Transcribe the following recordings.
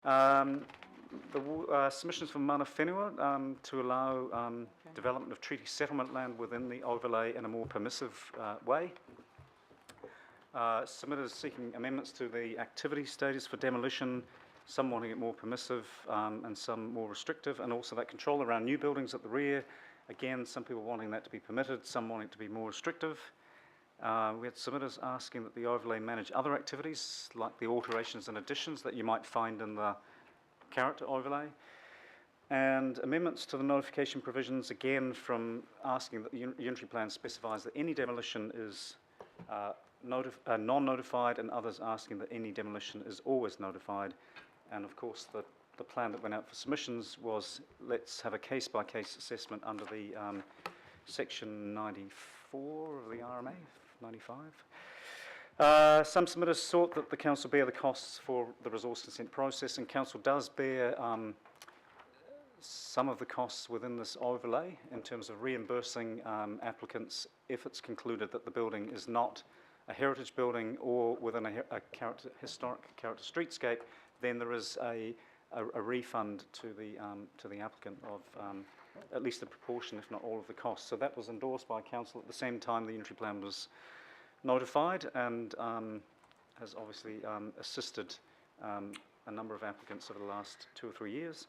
The submissions from Mana Whenua to allow development of treaty settlement land within the overlay in a more permissive way. Submitters seeking amendments to the activity status for demolition, some wanting it more permissive and some more restrictive, and also that control around new buildings at the rear. Again, some people wanting that to be permitted, some wanting it to be more restrictive. We had submitters asking that the overlay manage other activities like the alterations and additions that you might find in the character overlay. And amendments to the notification provisions, again from asking that the unitary plan specifies that any demolition is non-notified, and others asking that any demolition is always notified. And of course the plan that went out for submissions was, let's have a case-by-case assessment under the section 94 of the RMA, 95. Some submitters sought that the council bear the costs for the resource consent process, and council does bear some of the costs within this overlay in terms of reimbursing applicants if it's concluded that the building is not a heritage building or within a historic character streetscape. Then there is a refund to the applicant of at least a proportion, if not all, of the costs. So that was endorsed by council at the same time the unitary plan was notified, and has obviously assisted a number of applicants over the last 2 or 3 years.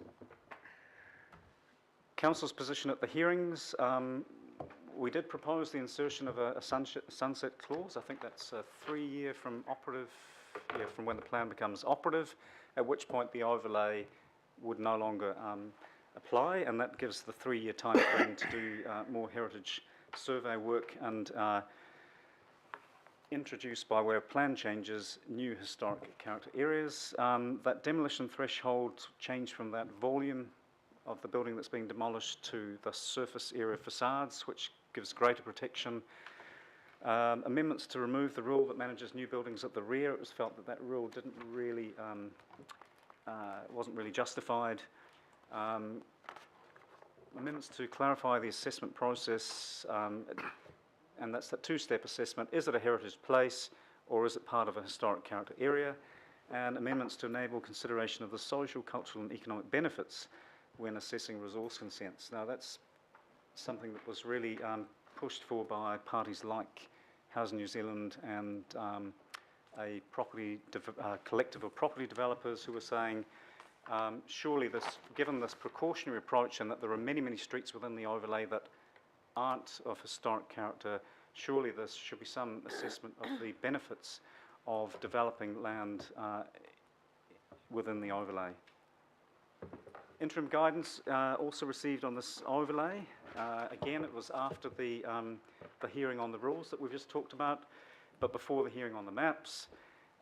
Council's position at the hearings, we did propose the insertion of a sunset clause. I think that's 3 year from operative, from when the plan becomes operative, at which point the overlay would no longer apply, and that gives the 3 year time frame to do more heritage survey work and introduce, by way of plan changes, new historic character areas. That demolition threshold changed from that volume of the building that's being demolished to the surface area facades, which gives greater protection. Amendments to remove the rule that manages new buildings at the rear. It was felt that that rule didn't really, wasn't really justified. Amendments to clarify the assessment process, and that's that 2-step assessment. Is it a heritage place or is it part of a historic character area? And amendments to enable consideration of the social, cultural and economic benefits when assessing resource consents. Now that's something that was really pushed for by parties like Housing New Zealand and a collective of property developers who were saying, surely given this precautionary approach and that there are many, many streets within the overlay that aren't of historic character, surely there should be some assessment of the benefits of developing land within the overlay. Interim guidance also received on this overlay. Again, it was after the hearing on the rules that we've just talked about, but before the hearing on the maps.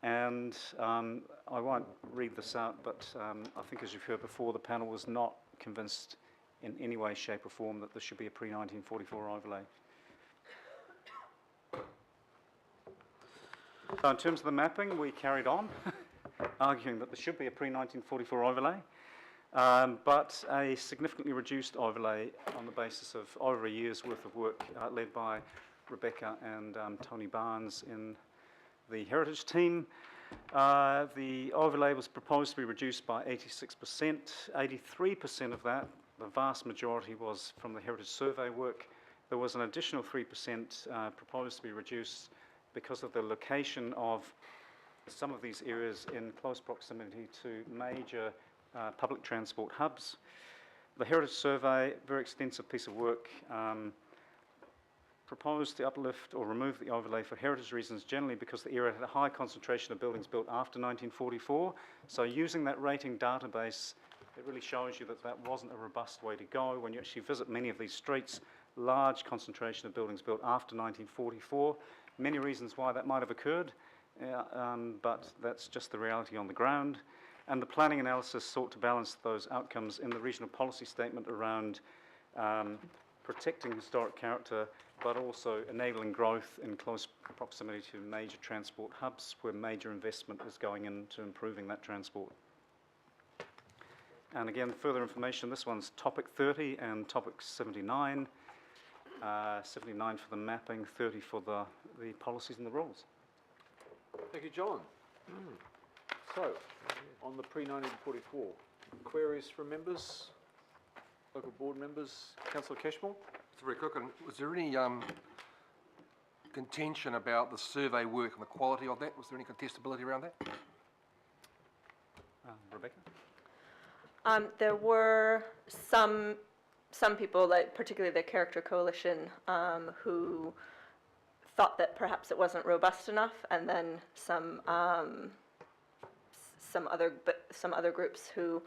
And I won't read this out, but I think, as you've heard before, the panel was not convinced in any way, shape or form that there should be a pre-1944 overlay. So in terms of the mapping, we carried on arguing that there should be a pre-1944 overlay. But a significantly reduced overlay on the basis of over a year's worth of work led by Rebecca and Tony Barnes in the heritage team. The overlay was proposed to be reduced by 86%. 83% of that, the vast majority, was from the heritage survey work. There was an additional 3% proposed to be reduced because of the location of some of these areas in close proximity to major public transport hubs. The heritage survey, very extensive piece of work, proposed to uplift or remove the overlay for heritage reasons, generally because the area had a high concentration of buildings built after 1944. So using that rating database, it really shows you that that wasn't a robust way to go. When you actually visit many of these streets, large concentration of buildings built after 1944. Many reasons why that might have occurred, but that's just the reality on the ground. And the planning analysis sought to balance those outcomes in the regional policy statement around protecting historic character, but also enabling growth in close proximity to major transport hubs where major investment is going into improving that transport. And again, further information, this one's topic 30 and topic 79. 79 for the mapping, 30 for the policies and the rules. Thank you, John. So, on the pre-1944, queries from members, local board members, Councillor Cashmore? It's very quick. And was there any contention about the survey work and the quality of that? Was there any contestability around that? Rebecca? There were some people, like particularly the Character Coalition, who thought that perhaps it wasn't robust enough, and then some other groups who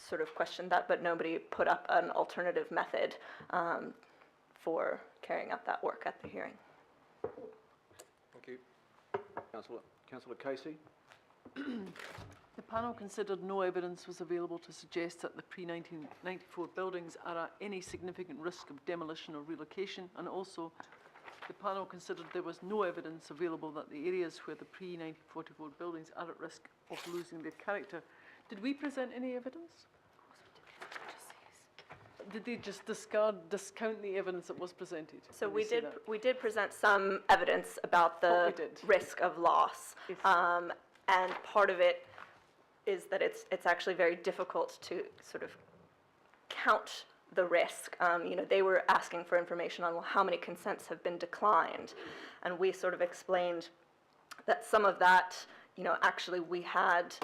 sort of questioned that, but nobody put up an alternative method for carrying out that work at the hearing. Thank you. Councillor Casey? The panel considered no evidence was available to suggest that the pre-1994 buildings are at any significant risk of demolition or relocation, and also the panel considered there was no evidence available that the areas where the pre-1944 buildings are at risk of losing their character. Did we present any evidence? Did they just discount the evidence that was presented? So we did present some evidence about the risk of loss, Yes. and part of it is that it's actually very difficult to sort of count the risk. You know, they were asking for information on, well, how many consents have been declined, and we sort of explained that some of that, you know, actually we had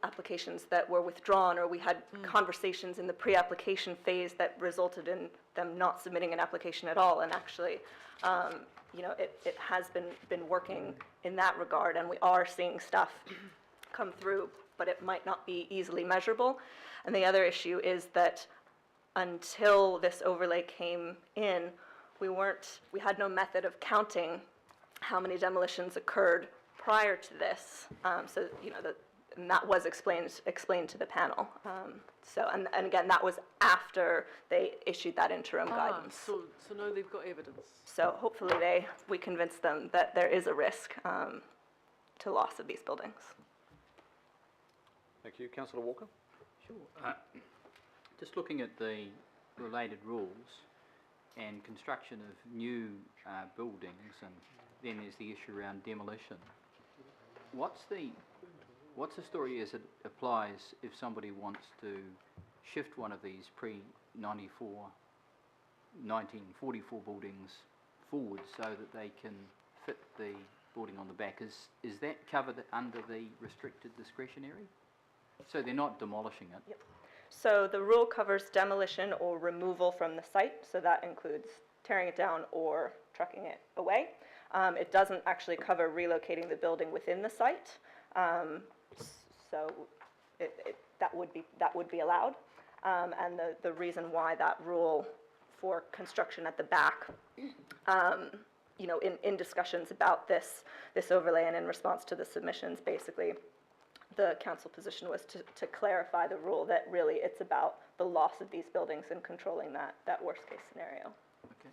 applications that were withdrawn, or we had conversations in the pre-application phase that resulted in them not submitting an application at all, and actually, you know, it has been working in that regard, and we are seeing stuff come through, but it might not be easily measurable. And the other issue is that until this overlay came in, we had no method of counting how many demolitions occurred prior to this. So, you know, and that was explained to the panel. So, and again, that was after they issued that interim guidance. So now they've got evidence. So hopefully we convinced them that there is a risk to loss of these buildings. Thank you. Councillor Walker? Sure. Just looking at the related rules and construction of new buildings, and then there's the issue around demolition. What's the story as it applies if somebody wants to shift one of these pre-1944 buildings forward so that they can fit the building on the back? Is that covered under the restricted discretionary? So they're not demolishing it? Yep. So the rule covers demolition or removal from the site, so that includes tearing it down or trucking it away. It doesn't actually cover relocating the building within the site, so that would be allowed. And the reason why that rule for construction at the back, you know, in discussions about this overlay and in response to the submissions, basically, the council position was to clarify the rule that really it's about the loss of these buildings and controlling that worst case scenario. Okay,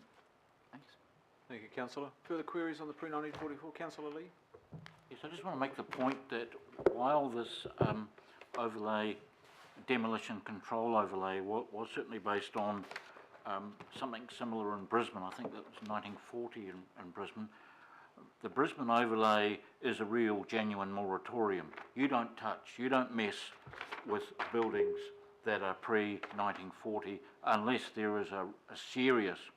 thanks. Thank you, Councillor. Further queries on the pre-1944? Councillor Lee? Yes, I just want to make the point that while this overlay, demolition control overlay, was certainly based on something similar in Brisbane, I think that was 1940 in Brisbane. The Brisbane overlay is a real, genuine moratorium. You don't touch, you don't mess with buildings that are pre-1940 unless there is a serious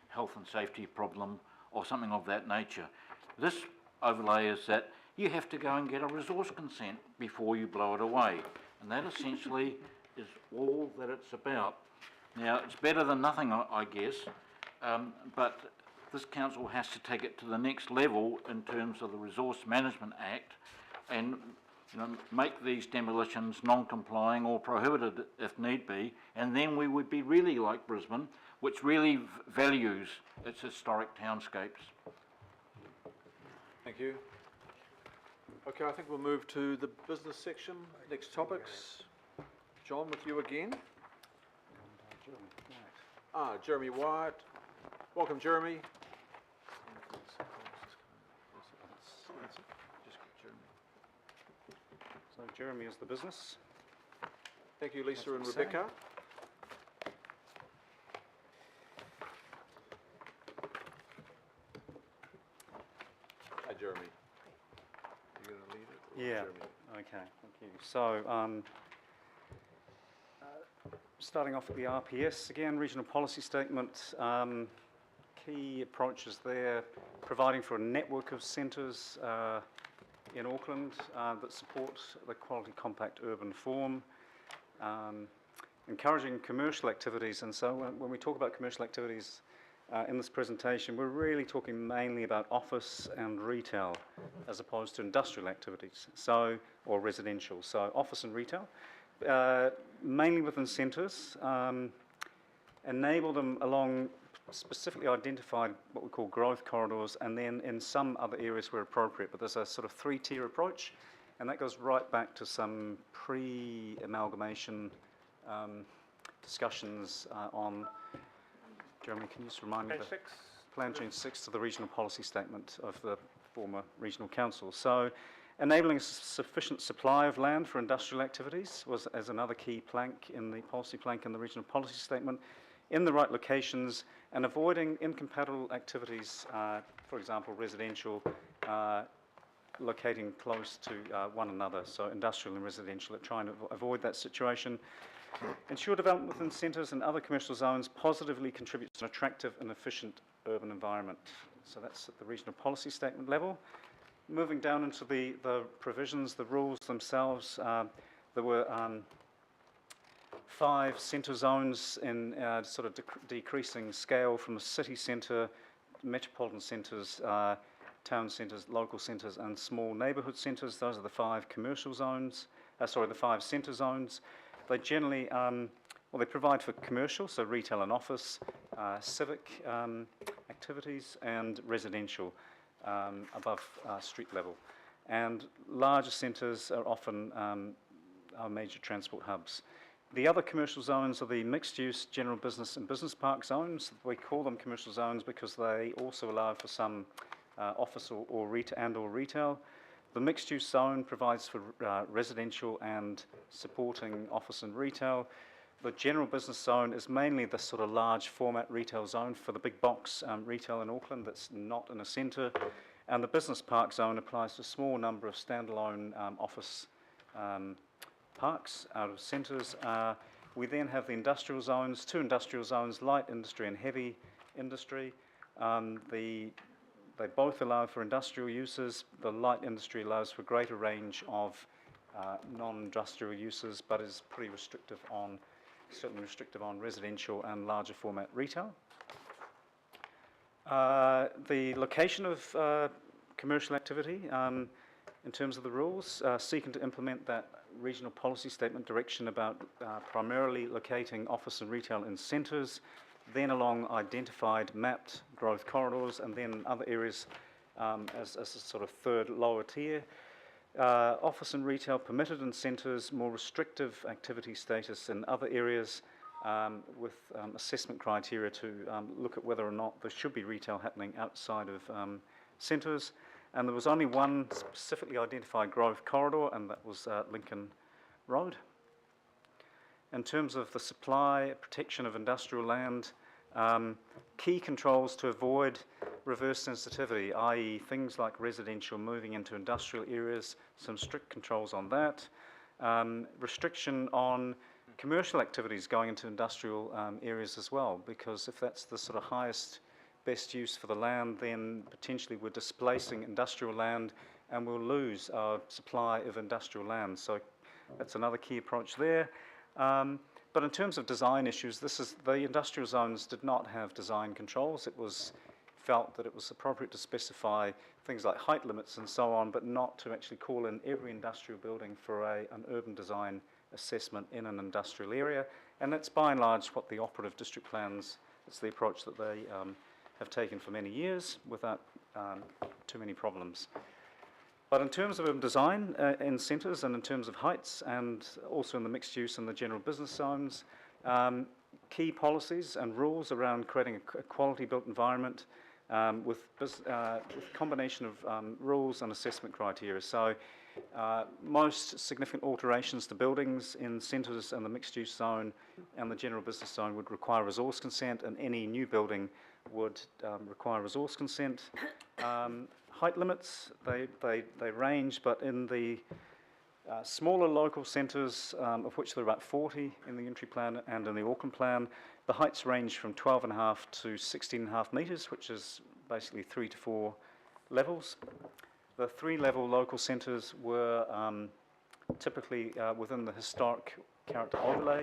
health and safety problem or something of that nature. This overlay is that you have to go and get a resource consent before you blow it away, and that essentially is all that it's about. Now, it's better than nothing, I guess, but this council has to take it to the next level in terms of the Resource Management Act and, you know, make these demolitions non-complying or prohibited if need be, and then we would be really like Brisbane, which really values its historic townscapes. Thank you. Okay, I think we'll move to the business section. Next topics. John, with you again. Jeremy Wyatt. Welcome, Jeremy. So Jeremy is the business. Thank you, Lisa and Rebecca. Hi, Jeremy. You going to lead it? Yeah, Jeremy. okay, thank you. So, starting off with the RPS, again, regional policy statement, key approaches there, providing for a network of centres in Auckland that support the quality compact urban form, encouraging commercial activities. And so when we talk about commercial activities in this presentation, we're really talking mainly about office and retail as opposed to industrial activities, so, or residential. So office and retail, mainly within centres, enable them along specifically identified what we call growth corridors, and then in some other areas where appropriate. But there's a sort of three-tier approach, and that goes right back to some pre-amalgamation discussions on, Jeremy, can you just remind me? Page 6. Plan Change 6 to the regional policy statement of the former regional council. So enabling a sufficient supply of land for industrial activities was as another key plank in the policy plank in the regional policy statement, in the right locations, and avoiding incompatible activities, for example, residential, locating close to one another, so industrial and residential, trying to avoid that situation. Ensure development within centres and other commercial zones positively contributes to an attractive and efficient urban environment. So that's at the regional policy statement level. Moving down into the provisions, the rules themselves, there were 5 centre zones in sort of decreasing scale from the city centre, metropolitan centres, town centres, local centres and small neighbourhood centres. Those are the 5 commercial zones, the 5 centre zones. They generally, they provide for commercial, so retail and office, civic activities and residential above street level. And larger centres are often our major transport hubs. The other commercial zones are the mixed-use general business and business park zones. We call them commercial zones because they also allow for some office or retail. The mixed-use zone provides for residential and supporting office and retail. The general business zone is mainly the sort of large format retail zone for the big box retail in Auckland that's not in a centre. And the business park zone applies to a small number of standalone office parks out of centres. We then have the industrial zones, 2 industrial zones, light industry and heavy industry. They both allow for industrial uses. The light industry allows for greater range of non-industrial uses, but is pretty restrictive on, certainly restrictive on residential and larger format retail. The location of commercial activity, in terms of the rules, seeking to implement that regional policy statement direction about primarily locating office and retail in centres, then along identified mapped growth corridors, and then other areas as a sort of third lower tier. Office and retail permitted in centres, more restrictive activity status in other areas with assessment criteria to look at whether or not there should be retail happening outside of centres. And there was only one specifically identified growth corridor, and that was Lincoln Road. In terms of the supply, protection of industrial land, key controls to avoid reverse sensitivity, i.e. things like residential moving into industrial areas, some strict controls on that. Restriction on commercial activities going into industrial areas as well, because if that's the sort of highest, best use for the land, then potentially we're displacing industrial land and we'll lose our supply of industrial land. So that's another key approach there. But in terms of design issues, the industrial zones did not have design controls. It was felt that it was appropriate to specify things like height limits and so on, but not to actually call in every industrial building for an urban design assessment in an industrial area. And that's by and large what the operative district plans, it's the approach that they have taken for many years without too many problems. But in terms of urban design in centres and in terms of heights and also in the mixed use and the general business zones, key policies and rules around creating a quality built environment with combination of rules and assessment criteria. So most significant alterations to buildings in centres and the mixed use zone and the general business zone would require resource consent, and any new building would require resource consent. height limits, they range, but in the smaller local centres, of which there are about 40 in the entry plan and in the Auckland plan, the heights range from 12.5 to 16.5 metres, which is basically 3 to 4 levels. The 3-level local centres were typically within the historic character overlay,